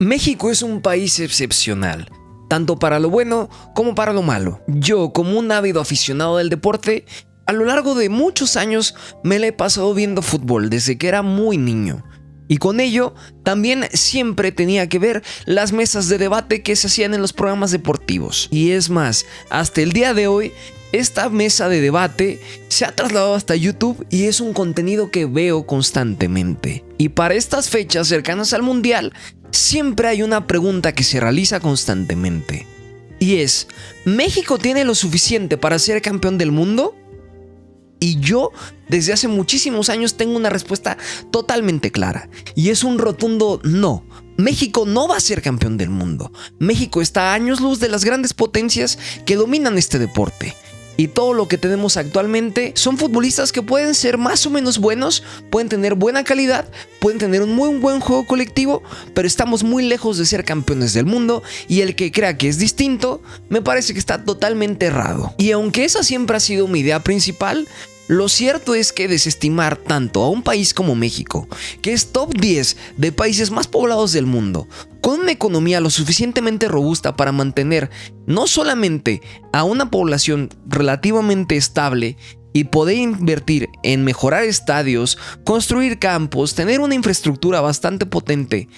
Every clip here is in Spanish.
México es un país excepcional, tanto para lo bueno como para lo malo. Yo, como un ávido aficionado del deporte, a lo largo de muchos años me la he pasado viendo fútbol desde que era muy niño. Y con ello, también siempre tenía que ver las mesas de debate que se hacían en los programas deportivos. Y es más, hasta el día de hoy, esta mesa de debate se ha trasladado hasta YouTube y es un contenido que veo constantemente. Y para estas fechas cercanas al Mundial, siempre hay una pregunta que se realiza constantemente. Y es, ¿México tiene lo suficiente para ser campeón del mundo? Y yo, desde hace muchísimos años, tengo una respuesta totalmente clara. Y es un rotundo no. México no va a ser campeón del mundo. México está a años luz de las grandes potencias que dominan este deporte. Y todo lo que tenemos actualmente son futbolistas que pueden ser más o menos buenos, pueden tener buena calidad, pueden tener un muy buen juego colectivo, pero estamos muy lejos de ser campeones del mundo, y el que crea que es distinto, me parece que está totalmente errado. Y aunque esa siempre ha sido mi idea principal, lo cierto es que desestimar tanto a un país como México, que es top 10 de países más poblados del mundo, con una economía lo suficientemente robusta para mantener no solamente a una población relativamente estable y poder invertir en mejorar estadios, construir campos, tener una infraestructura bastante potente,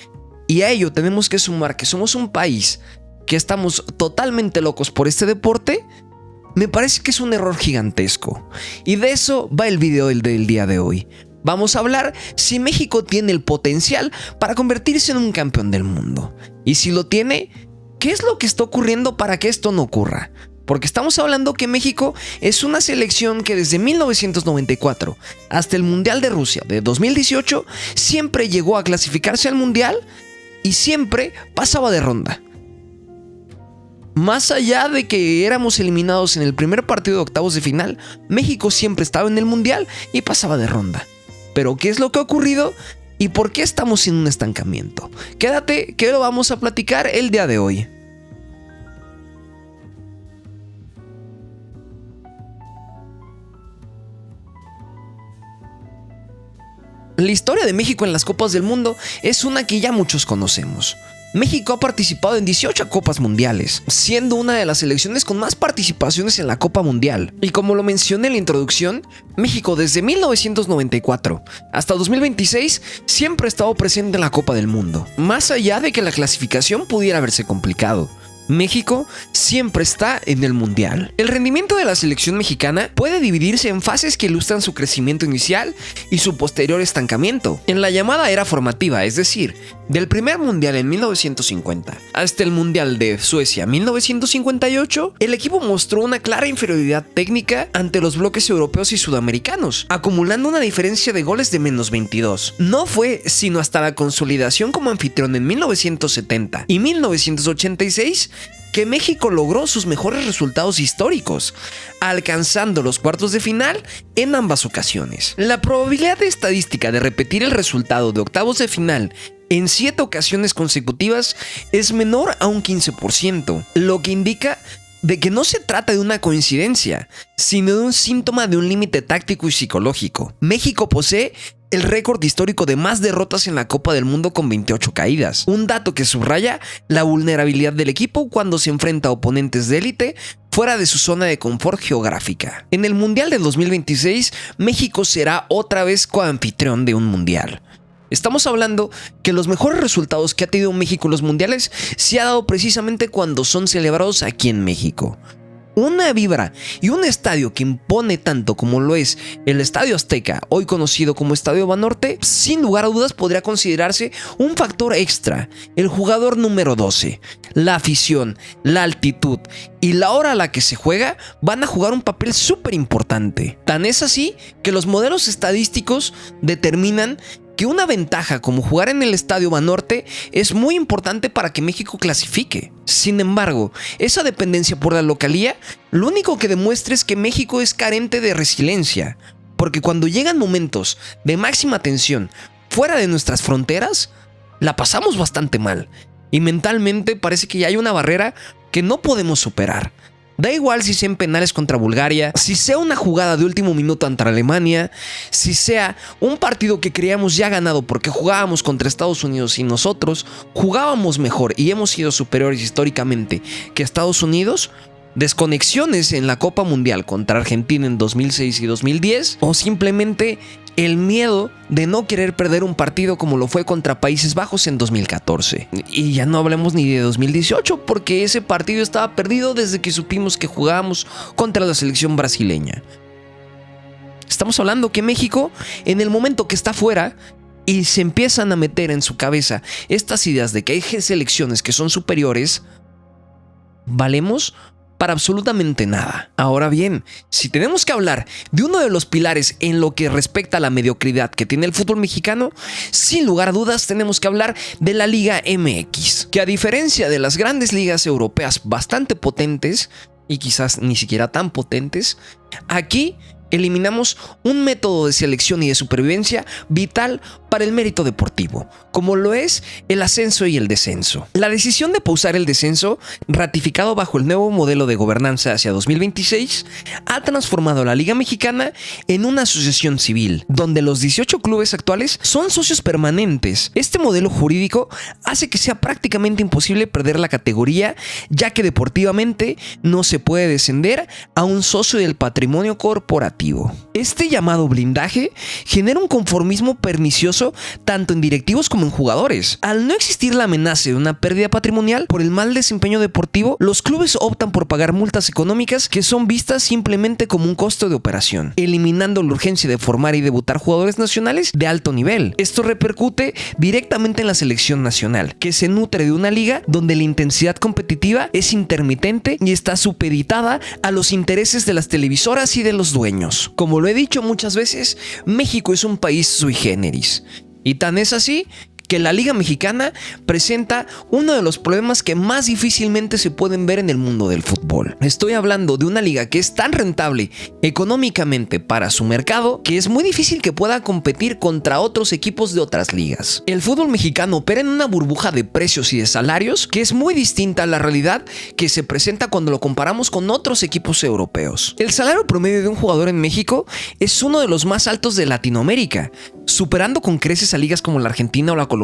y a ello tenemos que sumar que somos un país que estamos totalmente locos por este deporte, me parece que es un error gigantesco. Y de eso va el video del día de hoy. Vamos a hablar si México tiene el potencial para convertirse en un campeón del mundo. Y si lo tiene, ¿qué es lo que está ocurriendo para que esto no ocurra? Porque estamos hablando que México es una selección que desde 1994 hasta el Mundial de Rusia de 2018 siempre llegó a clasificarse al Mundial y siempre pasaba de ronda. Más allá de que éramos eliminados en el primer partido de octavos de final, México siempre estaba en el Mundial y pasaba de ronda. Pero ¿qué es lo que ha ocurrido? ¿Y por qué estamos en un estancamiento? Quédate, que lo vamos a platicar el día de hoy. La historia de México en las Copas del Mundo es una que ya muchos conocemos. México ha participado en 18 Copas Mundiales, siendo una de las selecciones con más participaciones en la Copa Mundial. Y como lo mencioné en la introducción, México desde 1994 hasta 2026 siempre ha estado presente en la Copa del Mundo. Más allá de que la clasificación pudiera haberse complicado, México siempre está en el Mundial. El rendimiento de la selección mexicana puede dividirse en fases que ilustran su crecimiento inicial y su posterior estancamiento. En la llamada era formativa, es decir, del primer Mundial en 1950 hasta el Mundial de Suecia 1958, el equipo mostró una clara inferioridad técnica ante los bloques europeos y sudamericanos, acumulando una diferencia de goles de menos 22. No fue sino hasta la consolidación como anfitrión en 1970 y 1986 que México logró sus mejores resultados históricos, alcanzando los cuartos de final en ambas ocasiones. La probabilidad estadística de repetir el resultado de octavos de final en 7 ocasiones consecutivas es menor a un 15%, lo que indica de que no se trata de una coincidencia, sino de un síntoma de un límite táctico y psicológico. México posee el récord histórico de más derrotas en la Copa del Mundo con 28 caídas, un dato que subraya la vulnerabilidad del equipo cuando se enfrenta a oponentes de élite fuera de su zona de confort geográfica. En el Mundial de 2026, México será otra vez coanfitrión de un Mundial. Estamos hablando que los mejores resultados que ha tenido México en los mundiales se ha dado precisamente cuando son celebrados aquí en México. Una vibra y un estadio que impone tanto como lo es el Estadio Azteca, hoy conocido como Estadio Banorte, sin lugar a dudas podría considerarse un factor extra. El jugador número 12, la afición, la altitud y la hora a la que se juega van a jugar un papel súper importante. Tan es así que los modelos estadísticos determinan que una ventaja como jugar en el Estadio Banorte es muy importante para que México clasifique. Sin embargo, esa dependencia por la localía lo único que demuestra es que México es carente de resiliencia, porque cuando llegan momentos de máxima tensión fuera de nuestras fronteras, la pasamos bastante mal y mentalmente parece que ya hay una barrera que no podemos superar. Da igual si sea en penales contra Bulgaria, si sea una jugada de último minuto ante Alemania, si sea un partido que creíamos ya ganado porque jugábamos contra Estados Unidos y nosotros jugábamos mejor y hemos sido superiores históricamente que Estados Unidos. Desconexiones en la Copa Mundial contra Argentina en 2006 y 2010, o simplemente el miedo de no querer perder un partido como lo fue contra Países Bajos en 2014. Y ya no hablemos ni de 2018 porque ese partido estaba perdido desde que supimos que jugábamos contra la selección brasileña. Estamos hablando que México, en el momento que está fuera y se empiezan a meter en su cabeza estas ideas de que hay selecciones que son superiores, valemos para absolutamente nada. Ahora bien, si tenemos que hablar de uno de los pilares en lo que respecta a la mediocridad que tiene el fútbol mexicano, sin lugar a dudas tenemos que hablar de la Liga MX, que a diferencia de las grandes ligas europeas bastante potentes, y quizás ni siquiera tan potentes, aquí eliminamos un método de selección y de supervivencia vital para el mérito deportivo, como lo es el ascenso y el descenso. La decisión de pausar el descenso, ratificado bajo el nuevo modelo de gobernanza hacia 2026, ha transformado a la Liga Mexicana en una asociación civil, donde los 18 clubes actuales son socios permanentes. Este modelo jurídico hace que sea prácticamente imposible perder la categoría, ya que deportivamente no se puede descender a un socio del patrimonio corporativo. Este llamado blindaje genera un conformismo pernicioso tanto en directivos como en jugadores. Al no existir la amenaza de una pérdida patrimonial por el mal desempeño deportivo, los clubes optan por pagar multas económicas que son vistas simplemente como un costo de operación, eliminando la urgencia de formar y debutar jugadores nacionales de alto nivel. Esto repercute directamente en la selección nacional, que se nutre de una liga donde la intensidad competitiva es intermitente y está supeditada a los intereses de las televisoras y de los dueños. Como lo he dicho muchas veces, México es un país sui generis. Y tan es así que la Liga Mexicana presenta uno de los problemas que más difícilmente se pueden ver en el mundo del fútbol. Estoy hablando de una liga que es tan rentable económicamente para su mercado que es muy difícil que pueda competir contra otros equipos de otras ligas. El fútbol mexicano opera en una burbuja de precios y de salarios que es muy distinta a la realidad que se presenta cuando lo comparamos con otros equipos europeos. El salario promedio de un jugador en México es uno de los más altos de Latinoamérica, superando con creces a ligas como la Argentina o la colombiana,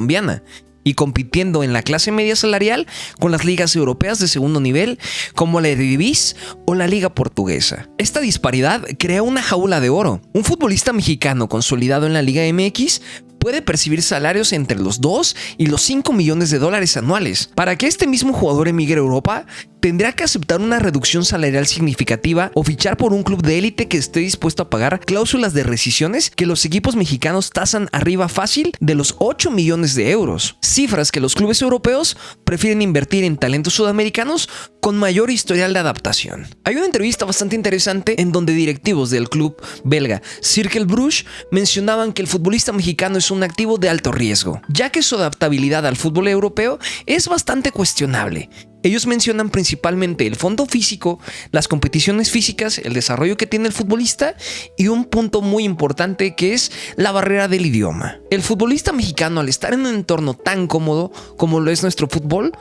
y compitiendo en la clase media salarial con las ligas europeas de segundo nivel como la Eredivisie o la Liga Portuguesa. Esta disparidad crea una jaula de oro. Un futbolista mexicano consolidado en la Liga MX puede percibir salarios entre los 2 y los 5 millones de dólares anuales. Para que este mismo jugador emigre a Europa, tendrá que aceptar una reducción salarial significativa o fichar por un club de élite que esté dispuesto a pagar cláusulas de rescisiones que los equipos mexicanos tasan arriba fácil de los 8 millones de euros. Cifras que los clubes europeos prefieren invertir en talentos sudamericanos con mayor historial de adaptación. Hay una entrevista bastante interesante en donde directivos del club belga Cercle Bruges mencionaban que el futbolista mexicano es un activo de alto riesgo, ya que su adaptabilidad al fútbol europeo es bastante cuestionable. Ellos mencionan principalmente el fondo físico, las competiciones físicas, el desarrollo que tiene el futbolista y un punto muy importante que es la barrera del idioma. El futbolista mexicano, al estar en un entorno tan cómodo como lo es nuestro fútbol,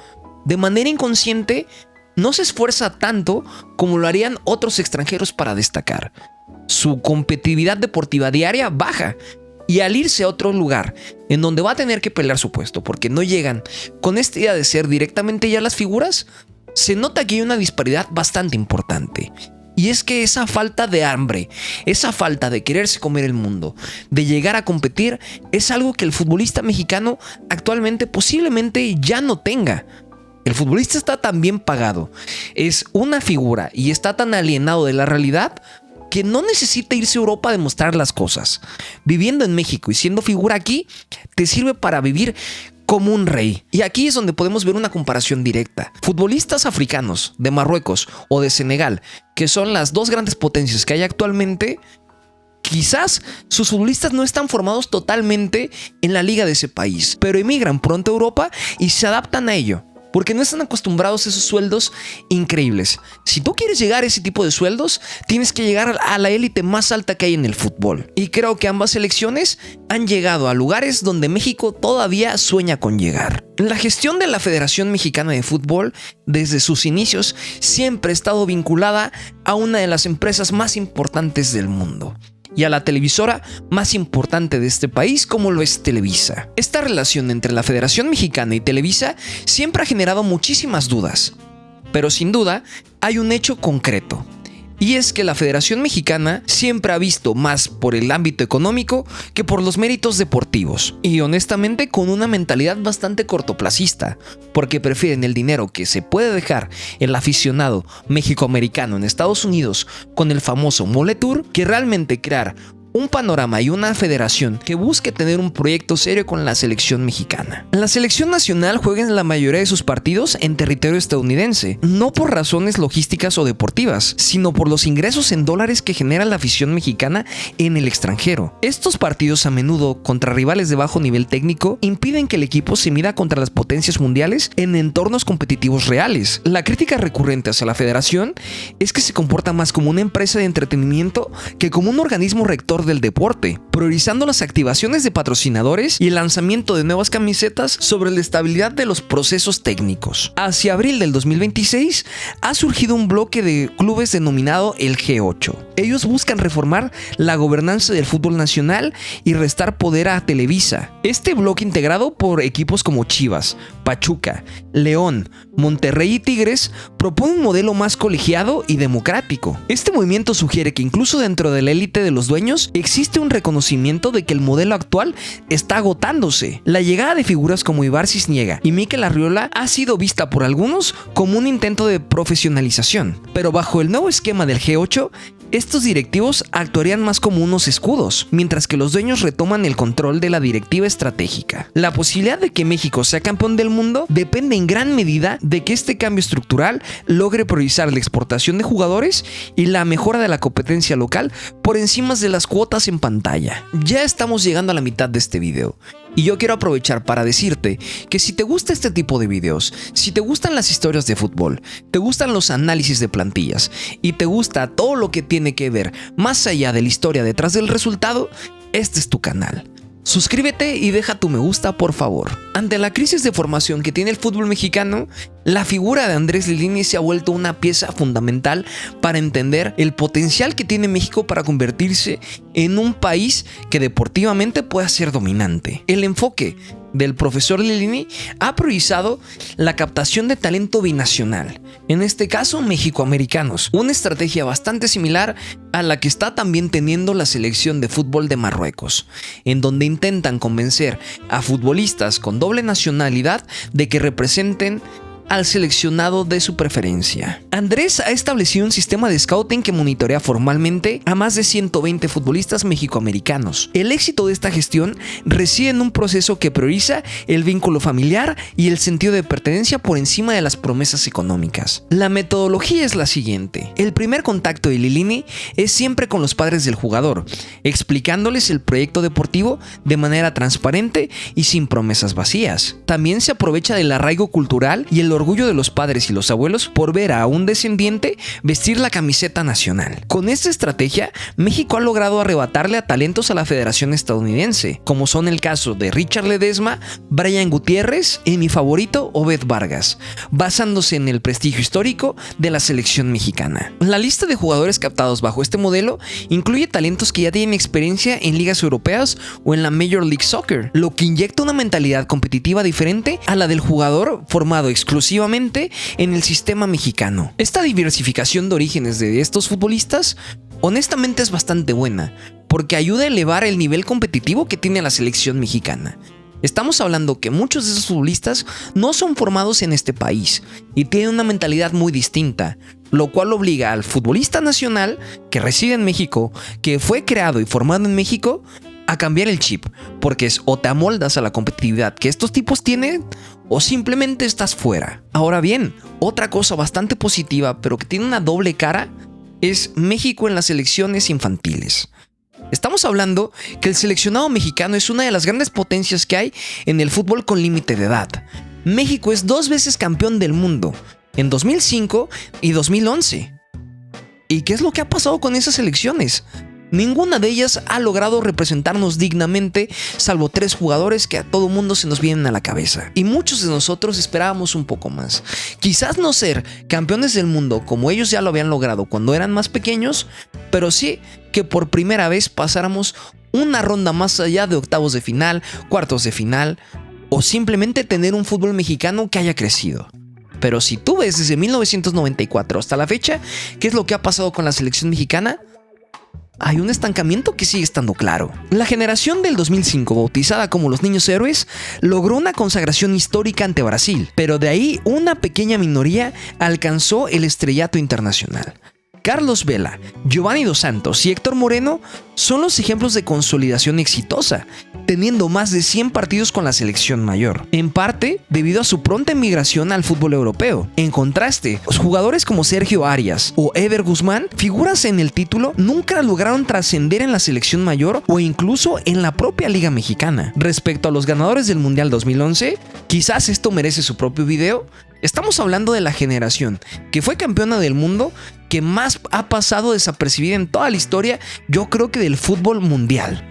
de manera inconsciente no se esfuerza tanto como lo harían otros extranjeros para destacar. Su competitividad deportiva diaria baja. Y al irse a otro lugar en donde va a tener que pelear su puesto porque no llegan con esta idea de ser directamente ya las figuras, se nota que hay una disparidad bastante importante. Y es que esa falta de hambre, esa falta de quererse comer el mundo, de llegar a competir, es algo que el futbolista mexicano actualmente posiblemente ya no tenga. El futbolista está tan bien pagado, es una figura y está tan alienado de la realidad que no necesita irse a Europa a demostrar las cosas. Viviendo en México y siendo figura aquí, te sirve para vivir como un rey. Y aquí es donde podemos ver una comparación directa. Futbolistas africanos de Marruecos o de Senegal, que son las dos grandes potencias que hay actualmente, quizás sus futbolistas no están formados totalmente en la liga de ese país, pero emigran pronto a Europa y se adaptan a ello. porque no están acostumbrados a esos sueldos increíbles. Si tú quieres llegar a ese tipo de sueldos, tienes que llegar a la élite más alta que hay en el fútbol. Y creo que ambas selecciones han llegado a lugares donde México todavía sueña con llegar. La gestión de la Federación Mexicana de Fútbol, desde sus inicios, siempre ha estado vinculada a una de las empresas más importantes del mundo y a la televisora más importante de este país, como lo es Televisa. Esta relación entre la Federación Mexicana y Televisa siempre ha generado muchísimas dudas, pero sin duda hay un hecho concreto. Y es que la Federación Mexicana siempre ha visto más por el ámbito económico que por los méritos deportivos. Y honestamente con una mentalidad bastante cortoplacista, porque prefieren el dinero que se puede dejar el aficionado mexicoamericano en Estados Unidos con el famoso Mole Tour, que realmente crear un panorama y una federación que busque tener un proyecto serio con la selección mexicana. La selección nacional juega en la mayoría de sus partidos en territorio estadounidense, no por razones logísticas o deportivas, sino por los ingresos en dólares que genera la afición mexicana en el extranjero. Estos partidos, a menudo contra rivales de bajo nivel técnico, impiden que el equipo se mida contra las potencias mundiales en entornos competitivos reales. La crítica recurrente hacia la federación es que se comporta más como una empresa de entretenimiento que como un organismo rector del deporte, priorizando las activaciones de patrocinadores y el lanzamiento de nuevas camisetas sobre la estabilidad de los procesos técnicos. Hacia abril del 2026 ha surgido un bloque de clubes denominado el G8. Ellos buscan reformar la gobernanza del fútbol nacional y restar poder a Televisa. Este bloque, integrado por equipos como Chivas, Pachuca, León, Monterrey y Tigres, propone un modelo más colegiado y democrático. Este movimiento sugiere que incluso dentro de la élite de los dueños existe un reconocimiento de que el modelo actual está agotándose. La llegada de figuras como Ibar Cisniega y Mikel Arriola ha sido vista por algunos como un intento de profesionalización, pero bajo el nuevo esquema del G8, estos directivos actuarían más como unos escudos, mientras que los dueños retoman el control de la directiva estratégica. La posibilidad de que México sea campeón del mundo depende en gran medida de que este cambio estructural logre priorizar la exportación de jugadores y la mejora de la competencia local por encima de las cuotas en pantalla. Ya estamos llegando a la mitad de este video. Y yo quiero aprovechar para decirte que si te gusta este tipo de videos, si te gustan las historias de fútbol, te gustan los análisis de plantillas y te gusta todo lo que tiene que ver más allá de la historia detrás del resultado, este es tu canal. Suscríbete y deja tu me gusta, por favor. Ante la crisis de formación que tiene el fútbol mexicano, la figura de Andrés Lilini se ha vuelto una pieza fundamental para entender el potencial que tiene México para convertirse en un país que deportivamente pueda ser dominante. El enfoque del profesor Lilini ha priorizado la captación de talento binacional, en este caso mexicoamericanos, una estrategia bastante similar a la que está también teniendo la selección de fútbol de Marruecos, en donde intentan convencer a futbolistas con doble nacionalidad de que representen al seleccionado de su preferencia. Andrés ha establecido un sistema de scouting que monitorea formalmente a más de 120 futbolistas mexicoamericanos. El éxito de esta gestión reside en un proceso que prioriza el vínculo familiar y el sentido de pertenencia por encima de las promesas económicas. La metodología es la siguiente. El primer contacto de Lilini es siempre con los padres del jugador, explicándoles el proyecto deportivo de manera transparente y sin promesas vacías. También se aprovecha del arraigo cultural y el orgullo de los padres y los abuelos por ver a un descendiente vestir la camiseta nacional. Con esta estrategia, México ha logrado arrebatarle a talentos a la Federación Estadounidense, como son el caso de Richard Ledesma, Brian Gutiérrez y mi favorito, Obed Vargas, basándose en el prestigio histórico de la selección mexicana. La lista de jugadores captados bajo este modelo incluye talentos que ya tienen experiencia en ligas europeas o en la Major League Soccer, lo que inyecta una mentalidad competitiva diferente a la del jugador formado exclusivamente en el sistema mexicano. Esta diversificación de orígenes de estos futbolistas honestamente es bastante buena, porque ayuda a elevar el nivel competitivo que tiene la selección mexicana. Estamos hablando que muchos de esos futbolistas no son formados en este país y tienen una mentalidad muy distinta, lo cual obliga al futbolista nacional que reside en México, que fue creado y formado en México, a cambiar el chip, porque es o te amoldas a la competitividad que estos tipos tienen o simplemente estás fuera. Ahora bien, otra cosa bastante positiva pero que tiene una doble cara es México en las selecciones infantiles. Estamos hablando que el seleccionado mexicano es una de las grandes potencias que hay en el fútbol con límite de edad. México es 2 veces campeón del mundo, en 2005 y 2011. ¿Y qué es lo que ha pasado con esas selecciones? Ninguna de ellas ha logrado representarnos dignamente, salvo 3 jugadores que a todo mundo se nos vienen a la cabeza. Y muchos de nosotros esperábamos un poco más. Quizás no ser campeones del mundo como ellos ya lo habían logrado cuando eran más pequeños, pero sí que por primera vez pasáramos una ronda más allá de octavos de final, cuartos de final, o simplemente tener un fútbol mexicano que haya crecido. Pero si tú ves desde 1994 hasta la fecha, ¿qué es lo que ha pasado con la selección mexicana? Hay un estancamiento que sigue estando claro. La generación del 2005, bautizada como los Niños Héroes, logró una consagración histórica ante Brasil, pero de ahí una pequeña minoría alcanzó el estrellato internacional. Carlos Vela, Giovanni Dos Santos y Héctor Moreno son los ejemplos de consolidación exitosa, teniendo más de 100 partidos con la selección mayor, en parte debido a su pronta emigración al fútbol europeo. En contraste, los jugadores como Sergio Arias o Eder Guzmán, figuras en el título, nunca lograron trascender en la selección mayor o incluso en la propia Liga Mexicana. Respecto a los ganadores del Mundial 2011, quizás esto merece su propio video. Estamos hablando de la generación que fue campeona del mundo, que más ha pasado desapercibida en toda la historia, yo creo que del fútbol mundial.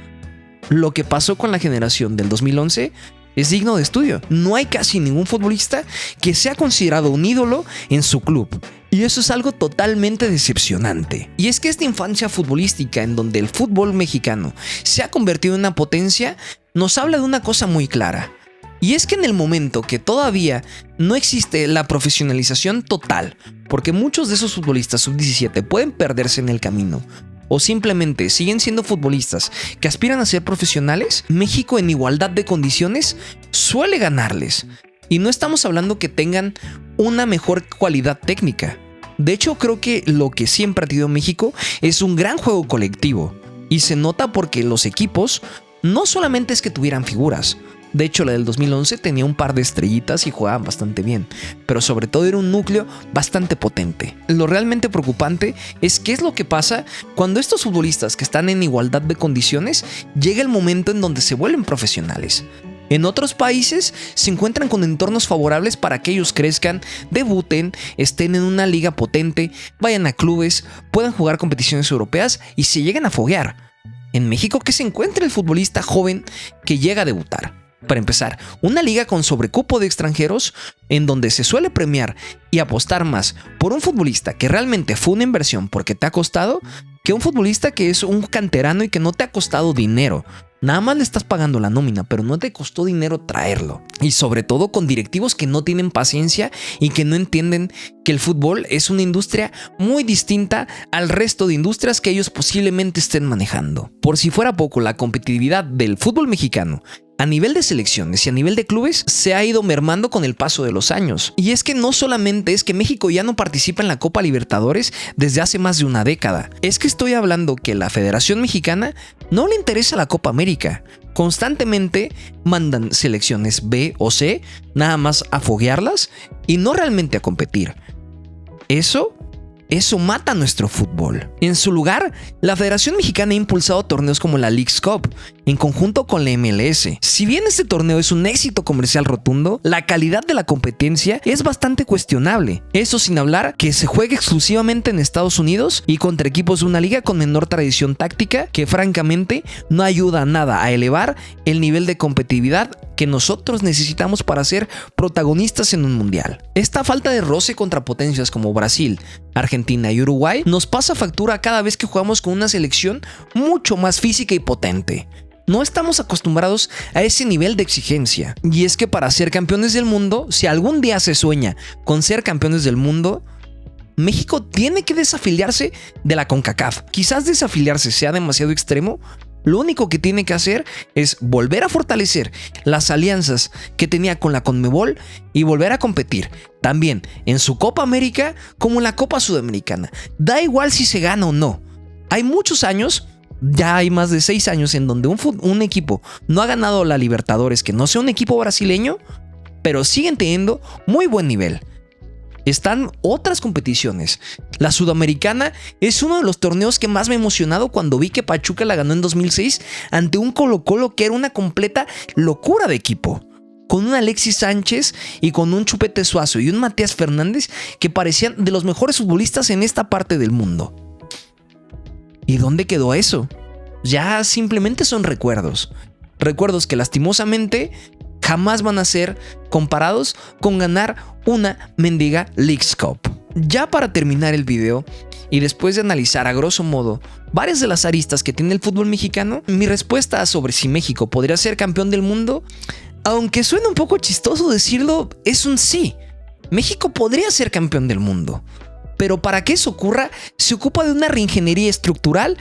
Lo que pasó con la generación del 2011 es digno de estudio. No hay casi ningún futbolista que sea considerado un ídolo en su club. Y eso es algo totalmente decepcionante. Y es que esta infancia futbolística en donde el fútbol mexicano se ha convertido en una potencia, nos habla de una cosa muy clara. Y es que en el momento que todavía no existe la profesionalización total, porque muchos de esos futbolistas sub-17 pueden perderse en el camino, o simplemente siguen siendo futbolistas que aspiran a ser profesionales, México en igualdad de condiciones suele ganarles. Y no estamos hablando que tengan una mejor cualidad técnica. De hecho, creo que lo que siempre ha tenido México es un gran juego colectivo. Y se nota porque los equipos no solamente es que tuvieran figuras. De hecho, la del 2011 tenía un par de estrellitas y jugaban bastante bien, pero sobre todo era un núcleo bastante potente. Lo realmente preocupante es qué es lo que pasa cuando estos futbolistas que están en igualdad de condiciones llega el momento en donde se vuelven profesionales. En otros países se encuentran con entornos favorables para que ellos crezcan, debuten, estén en una liga potente, vayan a clubes, puedan jugar competiciones europeas y se lleguen a foguear. En México, ¿qué se encuentra el futbolista joven que llega a debutar? Para empezar, una liga con sobrecupo de extranjeros en donde se suele premiar y apostar más por un futbolista que realmente fue una inversión porque te ha costado que un futbolista que es un canterano y que no te ha costado dinero. Nada más le estás pagando la nómina, pero no te costó dinero traerlo. Y sobre todo con directivos que no tienen paciencia y que no entienden que el fútbol es una industria muy distinta al resto de industrias que ellos posiblemente estén manejando. Por si fuera poco, la competitividad del fútbol mexicano a nivel de selecciones y a nivel de clubes se ha ido mermando con el paso de los años. Y es que no solamente es que México ya no participa en la Copa Libertadores desde hace más de una década. Es que estoy hablando que la Federación Mexicana no le interesa la Copa América. Constantemente mandan selecciones B o C nada más a foguearlas y no realmente a competir. Eso mata nuestro fútbol. En su lugar, la Federación Mexicana ha impulsado torneos como la Leagues Cup, en conjunto con la MLS. Si bien este torneo es un éxito comercial rotundo, la calidad de la competencia es bastante cuestionable. Eso sin hablar que se juega exclusivamente en Estados Unidos y contra equipos de una liga con menor tradición táctica que francamente no ayuda nada a elevar el nivel de competitividad que nosotros necesitamos para ser protagonistas en un mundial. Esta falta de roce contra potencias como Brasil, Argentina y Uruguay nos pasa factura cada vez que jugamos con una selección mucho más física y potente. No estamos acostumbrados a ese nivel de exigencia. Y es que para ser campeones del mundo, si algún día se sueña con ser campeones del mundo, México tiene que desafiliarse de la CONCACAF. Quizás desafiliarse sea demasiado extremo. Lo único que tiene que hacer es volver a fortalecer las alianzas que tenía con la CONMEBOL y volver a competir también en su Copa América como en la Copa Sudamericana. Da igual si se gana o no. Hay muchos años, ya hay más de 6 años en donde un equipo no ha ganado la Libertadores, que no sea un equipo brasileño, pero siguen teniendo muy buen nivel. Están otras competiciones. La Sudamericana es uno de los torneos que más me ha emocionado cuando vi que Pachuca la ganó en 2006 ante un Colo-Colo que era una completa locura de equipo. con un Alexis Sánchez y con un Chupete Suazo y un Matías Fernández que parecían de los mejores futbolistas en esta parte del mundo. ¿Y dónde quedó eso? Ya simplemente son recuerdos. Recuerdos que lastimosamente jamás van a ser comparados con ganar una mendiga Leagues Cup. Ya para terminar el video, y después de analizar a grosso modo varias de las aristas que tiene el fútbol mexicano, mi respuesta sobre si México podría ser campeón del mundo, aunque suena un poco chistoso decirlo, es un sí. México podría ser campeón del mundo. Pero para que eso ocurra, se ocupa de una reingeniería estructural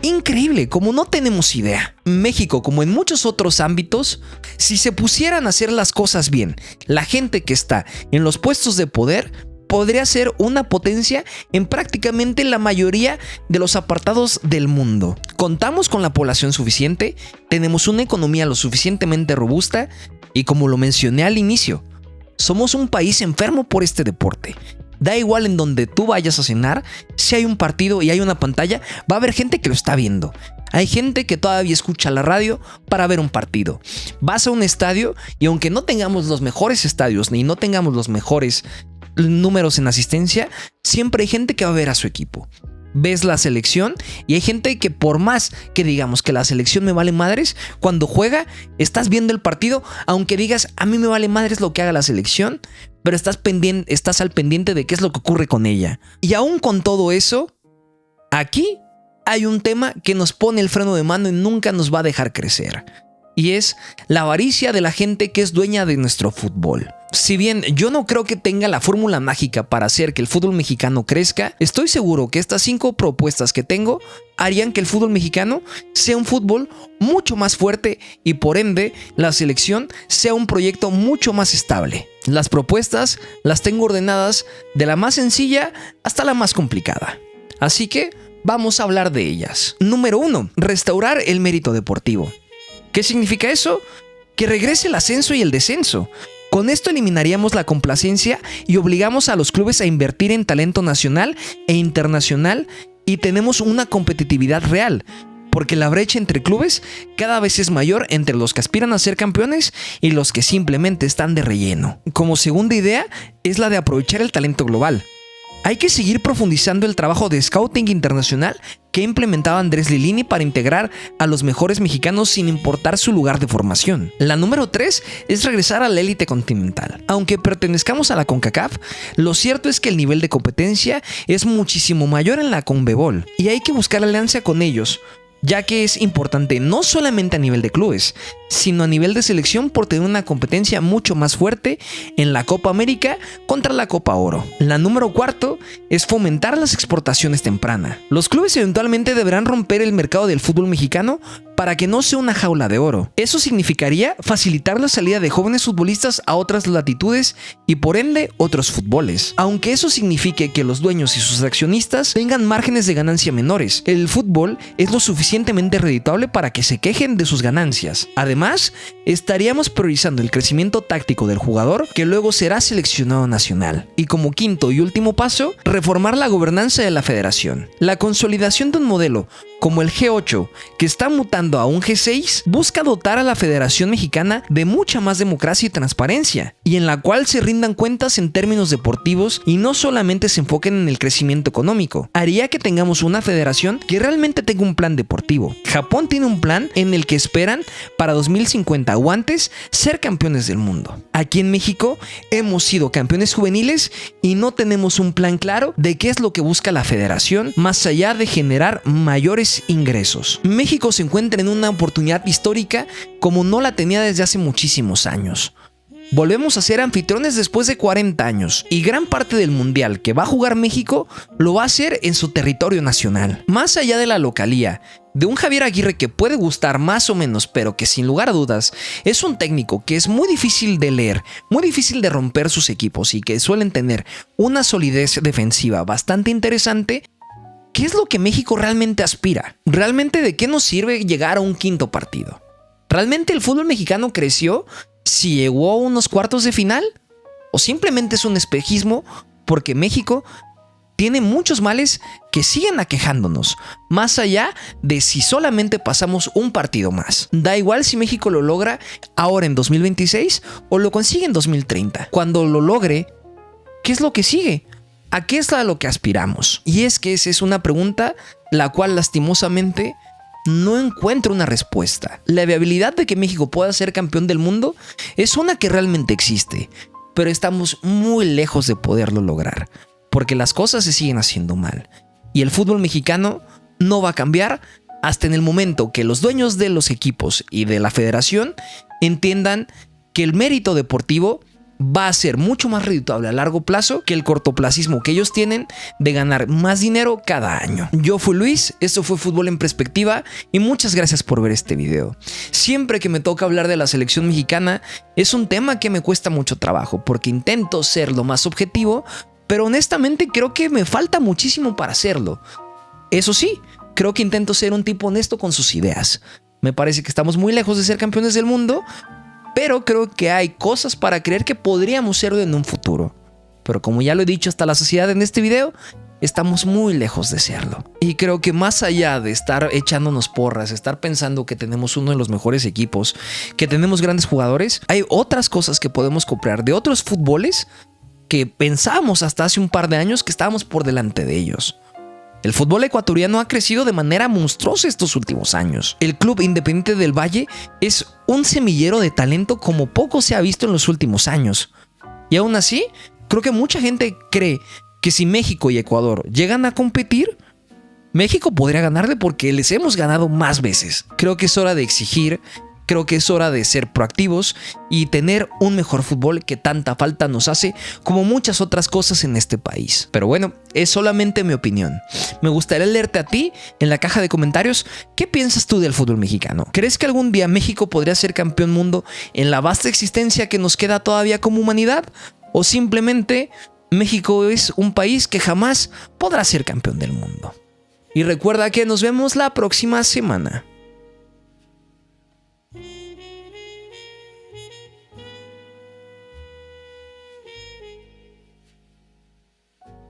increíble, como no tenemos idea. México, como en muchos otros ámbitos, si se pusieran a hacer las cosas bien, la gente que está en los puestos de poder podría ser una potencia en prácticamente la mayoría de los apartados del mundo. Contamos con la población suficiente, tenemos una economía lo suficientemente robusta y, como lo mencioné al inicio, somos un país enfermo por este deporte. Da igual en donde tú vayas a cenar, si hay un partido y hay una pantalla, va a haber gente que lo está viendo. Hay gente que todavía escucha la radio para ver un partido. Vas a un estadio y aunque no tengamos los mejores estadios ni no tengamos los mejores números en asistencia, siempre hay gente que va a ver a su equipo. Ves la selección y hay gente que, por más que digamos que la selección me vale madres, cuando juega estás viendo el partido, aunque digas a mí me vale madres lo que haga la selección, pero estás al pendiente de qué es lo que ocurre con ella. Y aún con todo eso, aquí hay un tema que nos pone el freno de mano y nunca nos va a dejar crecer. Y es la avaricia de la gente que es dueña de nuestro fútbol. Si bien yo no creo que tenga la fórmula mágica para hacer que el fútbol mexicano crezca, estoy seguro que estas 5 propuestas que tengo harían que el fútbol mexicano sea un fútbol mucho más fuerte y por ende la selección sea un proyecto mucho más estable. Las propuestas las tengo ordenadas de la más sencilla hasta la más complicada. Así que vamos a hablar de ellas. Número 1. Restaurar el mérito deportivo. ¿Qué significa eso? Que regrese el ascenso y el descenso. Con esto eliminaríamos la complacencia y obligamos a los clubes a invertir en talento nacional e internacional y tenemos una competitividad real, porque la brecha entre clubes cada vez es mayor entre los que aspiran a ser campeones y los que simplemente están de relleno. Como segunda idea es la de aprovechar el talento global. Hay que seguir profundizando el trabajo de scouting internacional que ha implementado Andrés Lilini para integrar a los mejores mexicanos sin importar su lugar de formación. La número 3 es regresar a la élite continental. Aunque pertenezcamos a la CONCACAF, lo cierto es que el nivel de competencia es muchísimo mayor en la CONMEBOL y hay que buscar alianza con ellos, ya que es importante no solamente a nivel de clubes, sino a nivel de selección por tener una competencia mucho más fuerte en la Copa América contra la Copa Oro. La número 4 es fomentar las exportaciones tempranas. Los clubes eventualmente deberán romper el mercado del fútbol mexicano para que no sea una jaula de oro. Eso significaría facilitar la salida de jóvenes futbolistas a otras latitudes y por ende otros fútboles. Aunque eso signifique que los dueños y sus accionistas tengan márgenes de ganancia menores, el fútbol es lo suficientemente redituable para que se quejen de sus ganancias. Además, estaríamos priorizando el crecimiento táctico del jugador que luego será seleccionado nacional. Y como quinto y último paso, reformar la gobernanza de la federación. La consolidación de un modelo como el G8, que está mutando a un G6, busca dotar a la Federación Mexicana de mucha más democracia y transparencia, y en la cual se rindan cuentas en términos deportivos y no solamente se enfoquen en el crecimiento económico. Haría que tengamos una federación que realmente tenga un plan deportivo. Japón tiene un plan en el que esperan para 2050 o antes ser campeones del mundo. Aquí en México hemos sido campeones juveniles y no tenemos un plan claro de qué es lo que busca la federación más allá de generar mayores ingresos. México se encuentra en una oportunidad histórica como no la tenía desde hace muchísimos años. Volvemos a ser anfitriones después de 40 años y gran parte del mundial que va a jugar México lo va a hacer en su territorio nacional. Más allá de la localía, de un Javier Aguirre que puede gustar más o menos, pero que sin lugar a dudas es un técnico que es muy difícil de leer, muy difícil de romper sus equipos y que suelen tener una solidez defensiva bastante interesante. ¿Qué es lo que México realmente aspira? ¿Realmente de qué nos sirve llegar a un quinto partido? ¿Realmente el fútbol mexicano creció si llegó a unos cuartos de final? ¿O simplemente es un espejismo porque México tiene muchos males que siguen aquejándonos, más allá de si solamente pasamos un partido más. Da igual si México lo logra ahora en 2026 o lo consigue en 2030. Cuando lo logre, ¿qué es lo que sigue? ¿A qué es a lo que aspiramos? Y es que esa es una pregunta la cual lastimosamente no encuentro una respuesta. La viabilidad de que México pueda ser campeón del mundo es una que realmente existe, pero estamos muy lejos de poderlo lograr, porque las cosas se siguen haciendo mal. Y el fútbol mexicano no va a cambiar hasta en el momento que los dueños de los equipos y de la federación entiendan que el mérito deportivo va a ser mucho más redituable a largo plazo que el cortoplacismo que ellos tienen de ganar más dinero cada año. Yo fui Luis, esto fue Fútbol en Perspectiva y muchas gracias por ver este video. Siempre que me toca hablar de la selección mexicana es un tema que me cuesta mucho trabajo porque intento ser lo más objetivo, pero honestamente creo que me falta muchísimo para hacerlo. Eso sí, creo que intento ser un tipo honesto con sus ideas. Me parece que estamos muy lejos de ser campeones del mundo, pero creo que hay cosas para creer que podríamos serlo en un futuro. Pero como ya lo he dicho hasta la saciedad en este video, estamos muy lejos de serlo. Y creo que más allá de estar echándonos porras, estar pensando que tenemos uno de los mejores equipos, que tenemos grandes jugadores, hay otras cosas que podemos comprar de otros fútboles que pensábamos hasta hace un par de años que estábamos por delante de ellos. El fútbol ecuatoriano ha crecido de manera monstruosa estos últimos años. El Club Independiente del Valle es un semillero de talento como poco se ha visto en los últimos años. Y aún así, creo que mucha gente cree que si México y Ecuador llegan a competir, México podría ganarle porque les hemos ganado más veces. Creo que es hora de exigir, creo que es hora de ser proactivos y tener un mejor fútbol que tanta falta nos hace como muchas otras cosas en este país. Pero bueno, es solamente mi opinión. Me gustaría leerte a ti en la caja de comentarios qué piensas tú del fútbol mexicano. ¿Crees que algún día México podría ser campeón mundo en la vasta existencia que nos queda todavía como humanidad? ¿O simplemente México es un país que jamás podrá ser campeón del mundo? Y recuerda que nos vemos la próxima semana.